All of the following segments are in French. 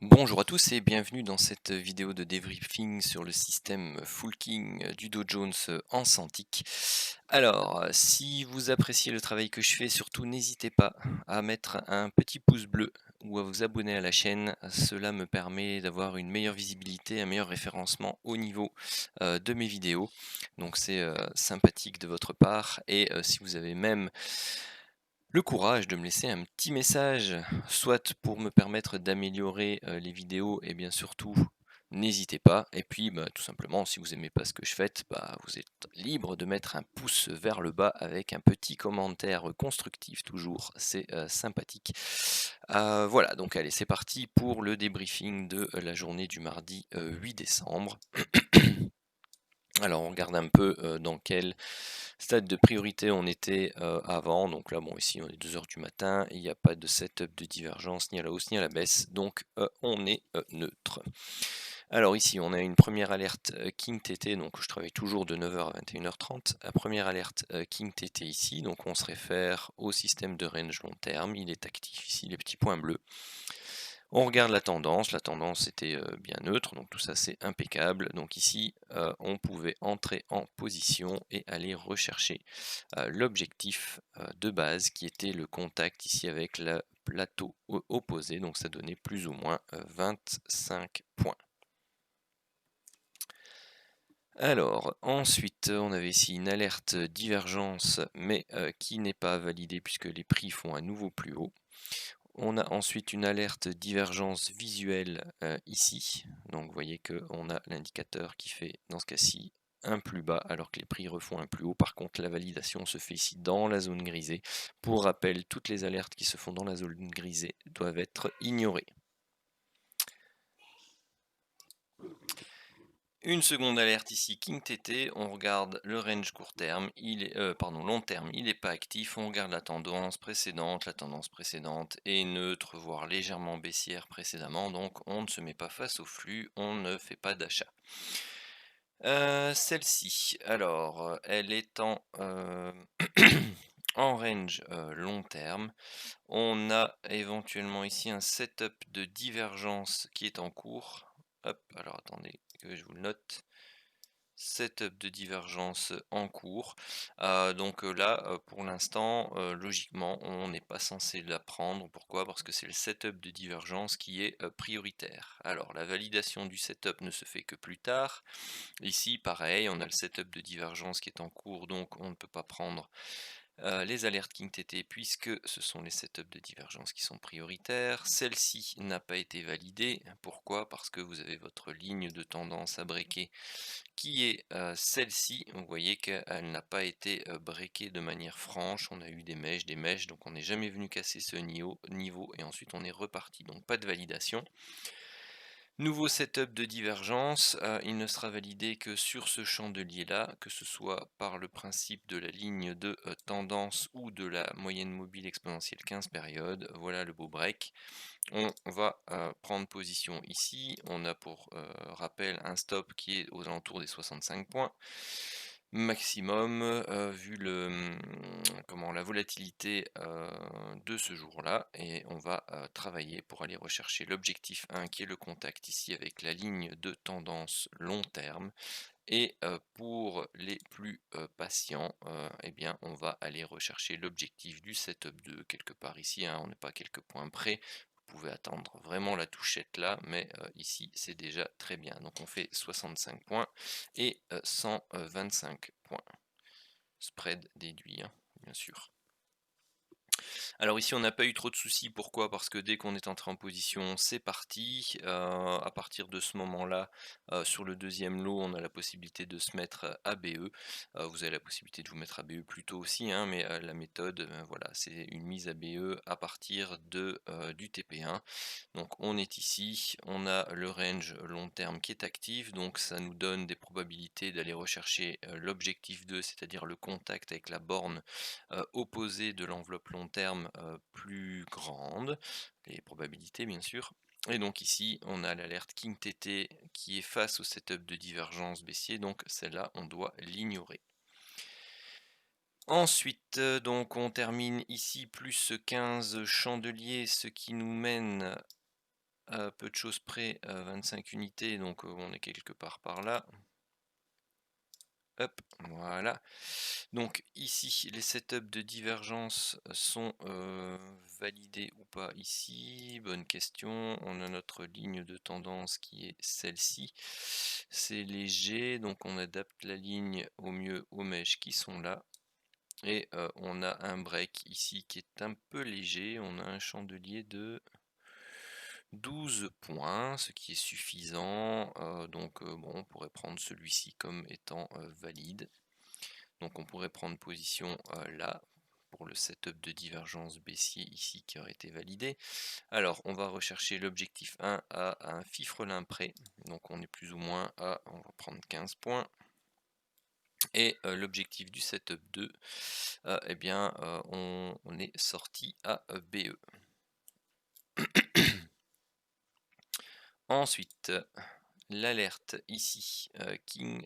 Bonjour à tous et bienvenue dans cette vidéo de débriefing sur le système Full King du Dow Jones en Cintiq. Alors, si vous appréciez le travail que je fais, surtout n'hésitez pas à mettre un petit pouce bleu ou à vous abonner à la chaîne. Cela me permet d'avoir une meilleure visibilité, un meilleur référencement au niveau de mes vidéos. Donc c'est sympathique de votre part et si vous avez même le courage de me laisser un petit message, soit pour me permettre d'améliorer, les vidéos et bien surtout, n'hésitez pas et puis, bah, tout simplement si vous aimez pas ce que je fais, bah, vous êtes libre de mettre un pouce vers le bas avec un petit commentaire constructif toujours, c'est, sympathique. Voilà donc allez, c'est parti pour le débriefing de la journée du mardi, 8 décembre. Alors on regarde un peu, dans quel stade de priorité on était, avant. Donc là, bon, ici on est 2 heures du matin, il n'y a pas de setup de divergence ni à la hausse ni à la baisse, donc on est, neutre. Alors ici, on a une première alerte, King TT, donc je travaille toujours de 9 heures à 21h30. La première alerte, King TT ici, donc on se réfère au système de range long terme, il est actif ici, les petits points bleus. On regarde la tendance était bien neutre, donc tout ça c'est impeccable. Donc ici, on pouvait entrer en position et aller rechercher l'objectif de base qui était le contact ici avec le plateau opposé, donc ça donnait plus ou moins 25 points. Alors, ensuite, on avait ici une alerte divergence, mais qui n'est pas validée puisque les prix font à nouveau plus haut. On a ensuite une alerte divergence visuelle ici. Donc vous voyez qu'on a l'indicateur qui fait, dans ce cas-ci, un plus bas alors que les prix refont un plus haut. Par contre, la validation se fait ici dans la zone grisée. Pour rappel, toutes les alertes qui se font dans la zone grisée doivent être ignorées. Une seconde alerte ici, King TT, on regarde le range court terme, long terme, il n'est pas actif, on regarde la tendance précédente est neutre, voire légèrement baissière précédemment, donc on ne se met pas face au flux, on ne fait pas d'achat. Celle-ci, alors, elle est en, en range long terme. On a éventuellement ici un setup de divergence qui est en cours. Hop, alors attendez que je vous le note. Setup de divergence en cours. Donc là, pour l'instant, logiquement, on n'est pas censé la prendre. Pourquoi? Parce que c'est le setup de divergence qui est prioritaire. Alors, la validation du setup ne se fait que plus tard. Ici, pareil, on a le setup de divergence qui est en cours, donc on ne peut pas prendre les alertes King TT puisque ce sont les setups de divergence qui sont prioritaires. Celle-ci n'a pas été validée. Pourquoi? Parce que vous avez votre ligne de tendance à breaker qui est celle-ci. Vous voyez qu'elle n'a pas été breakée de manière franche. On a eu des mèches, donc on n'est jamais venu casser ce niveau et ensuite on est reparti. Donc pas de validation. Nouveau setup de divergence, il ne sera validé que sur ce chandelier-là, que ce soit par le principe de la ligne de tendance ou de la moyenne mobile exponentielle 15 périodes. Voilà le beau break. On va prendre position ici. On a pour rappel un stop qui est aux alentours des 65 points maximum, vu la volatilité de ce jour-là, et on va travailler pour aller rechercher l'objectif 1 qui est le contact ici avec la ligne de tendance long terme. Et pour les plus patients, eh bien, on va aller rechercher l'objectif du setup 2 quelque part ici, hein, on n'est pas à quelques points près. Vous pouvez attendre vraiment la touchette là, mais ici c'est déjà très bien. Donc on fait 65 points et 125 points. Spread déduit, hein, bien sûr. Alors ici, on n'a pas eu trop de soucis. Pourquoi? Parce que dès qu'on est entré en position, c'est parti. À partir de ce moment-là, sur le deuxième lot, on a la possibilité de se mettre ABE. Vous avez la possibilité de vous mettre ABE plus tôt aussi, hein, mais la méthode, voilà, c'est une mise ABE à partir du TP1. Donc on est ici, on a le range long terme qui est actif, donc ça nous donne des probabilités d'aller rechercher l'objectif 2, c'est-à-dire le contact avec la borne opposée de l'enveloppe long terme plus grande, les probabilités bien sûr. Et donc ici, on a l'alerte King TT qui est face au setup de divergence baissier, donc celle-là, on doit l'ignorer. Ensuite, donc on termine ici plus 15 chandeliers, ce qui nous mène peu de choses près, 25 unités, donc on est quelque part par là. Hop, voilà. Donc ici, les setups de divergence sont validés ou pas ici? Bonne question. On a notre ligne de tendance qui est celle-ci. C'est léger, donc on adapte la ligne au mieux aux mèches qui sont là. Et on a un break ici qui est un peu léger. On a un chandelier de 12 points, ce qui est suffisant. Donc bon, on pourrait prendre celui-ci comme étant valide. Donc on pourrait prendre position là pour le setup de divergence baissier ici qui aurait été validé. Alors on va rechercher l'objectif 1 à un fifrelin près. Donc on est plus ou moins à, on va prendre 15 points. Et l'objectif du setup 2, eh bien on est sorti à BE. Ensuite, l'alerte ici, King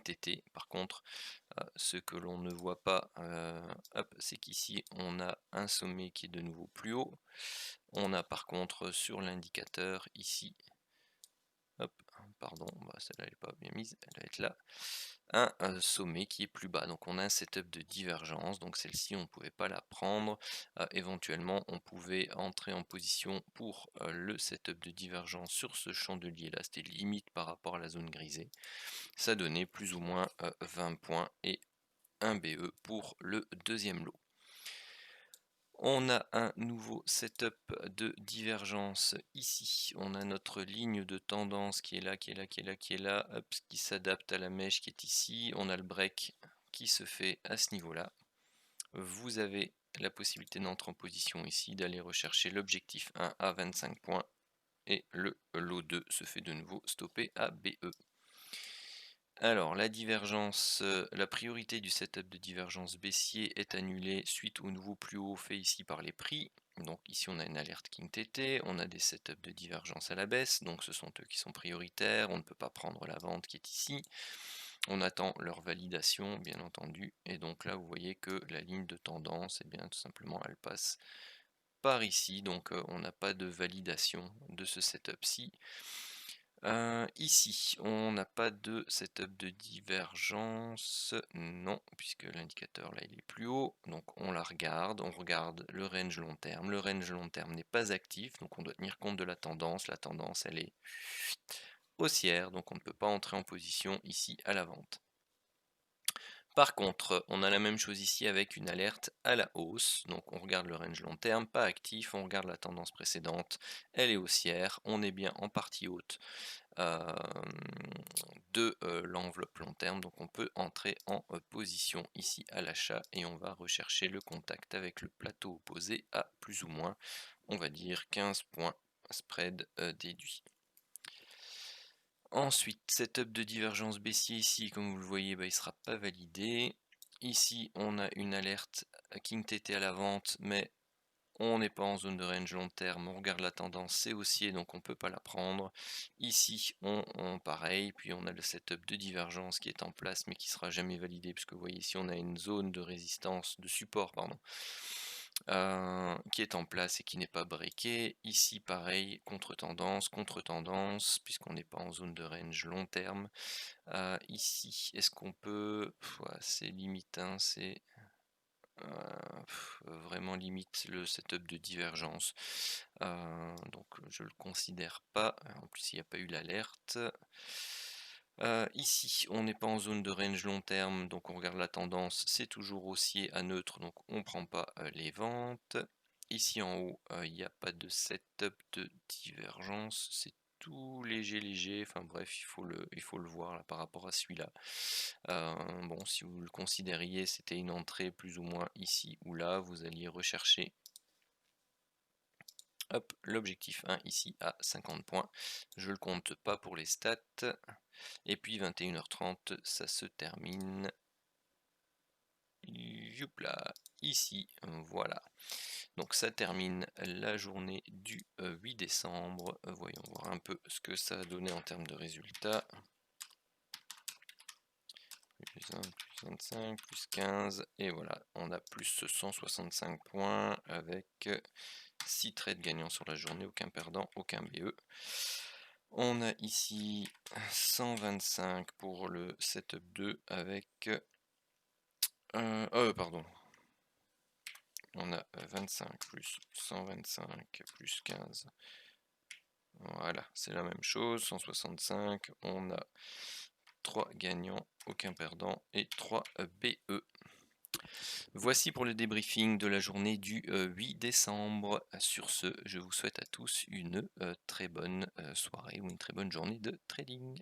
TT. Par contre, ce que l'on ne voit pas, c'est qu'ici on a un sommet qui est de nouveau plus haut. On a par contre sur l'indicateur ici, pardon, celle-là elle n'est pas bien mise, elle va être là, un sommet qui est plus bas. Donc on a un setup de divergence, donc celle-ci on ne pouvait pas la prendre. Éventuellement on pouvait entrer en position pour le setup de divergence sur ce chandelier là, c'était limite par rapport à la zone grisée. Ça donnait plus ou moins 20 points et un BE pour le deuxième lot. On a un nouveau setup de divergence ici. On a notre ligne de tendance qui est là, qui est là, qui est là, qui est là, qui s'adapte à la mèche qui est ici. On a le break qui se fait à ce niveau-là. Vous avez la possibilité d'entrer en position ici, d'aller rechercher l'objectif 1 à 25 points. Et le lot 2 se fait de nouveau stopper à BE. Alors, la divergence, la priorité du setup de divergence baissier est annulée suite au nouveau plus haut fait ici par les prix. Donc ici on a une alerte King TT, on a des setups de divergence à la baisse, donc ce sont eux qui sont prioritaires, on ne peut pas prendre la vente qui est ici. On attend leur validation bien entendu, et donc là vous voyez que la ligne de tendance, eh bien tout simplement elle passe par ici, donc on n'a pas de validation de ce setup-ci. Ici, on n'a pas de setup de divergence, non, puisque l'indicateur là il est plus haut, donc on la regarde, on regarde le range long terme. Le range long terme n'est pas actif, donc on doit tenir compte de la tendance. La tendance elle est haussière, donc on ne peut pas entrer en position ici à la vente. Par contre, on a la même chose ici avec une alerte à la hausse. Donc on regarde le range long terme, pas actif, on regarde la tendance précédente, elle est haussière, on est bien en partie haute de l'enveloppe long terme. Donc on peut entrer en position ici à l'achat et on va rechercher le contact avec le plateau opposé à plus ou moins, on va dire 15 points spread déduit. Ensuite, setup de divergence baissier ici, comme vous le voyez, il ne sera pas validé. Ici, on a une alerte King TT à la vente, mais on n'est pas en zone de range long terme. On regarde la tendance, c'est haussier, donc on ne peut pas la prendre. Ici, pareil, puis on a le setup de divergence qui est en place, mais qui ne sera jamais validé, puisque vous voyez ici, on a une zone de résistance, de support, pardon, qui est en place et qui n'est pas breaké. Ici pareil, contre-tendance, puisqu'on n'est pas en zone de range long terme. Ici, est-ce qu'on peut... c'est limite, hein, c'est vraiment limite le setup de divergence. Donc je le considère pas, en plus il n'y a pas eu l'alerte. Ici, on n'est pas en zone de range long terme, donc on regarde la tendance, c'est toujours haussier à neutre, donc on ne prend pas les ventes. Ici en haut, il n'y a pas de setup de divergence, c'est tout léger, enfin bref, il faut le voir là, par rapport à celui-là. Bon, si vous le considériez, c'était une entrée plus ou moins ici ou là, vous alliez rechercher l'objectif 1 ici à 50 points. Je le compte pas pour les stats. Et puis 21h30, ça se termine. Youpla, ici, voilà. Donc ça termine la journée du 8 décembre. Voyons voir un peu ce que ça a donné en termes de résultats. plus 1, plus 25, plus 15, et voilà, on a plus 165 points avec 6 trades gagnants sur la journée, aucun perdant, aucun BE. On a ici 125 pour le setup 2 avec... pardon. On a 25 plus 125 plus 15. Voilà, c'est la même chose, 165. On a 3 gagnants, aucun perdant et 3 BE. Voici pour le débriefing de la journée du 8 décembre. Sur ce, je vous souhaite à tous une très bonne soirée ou une très bonne journée de trading.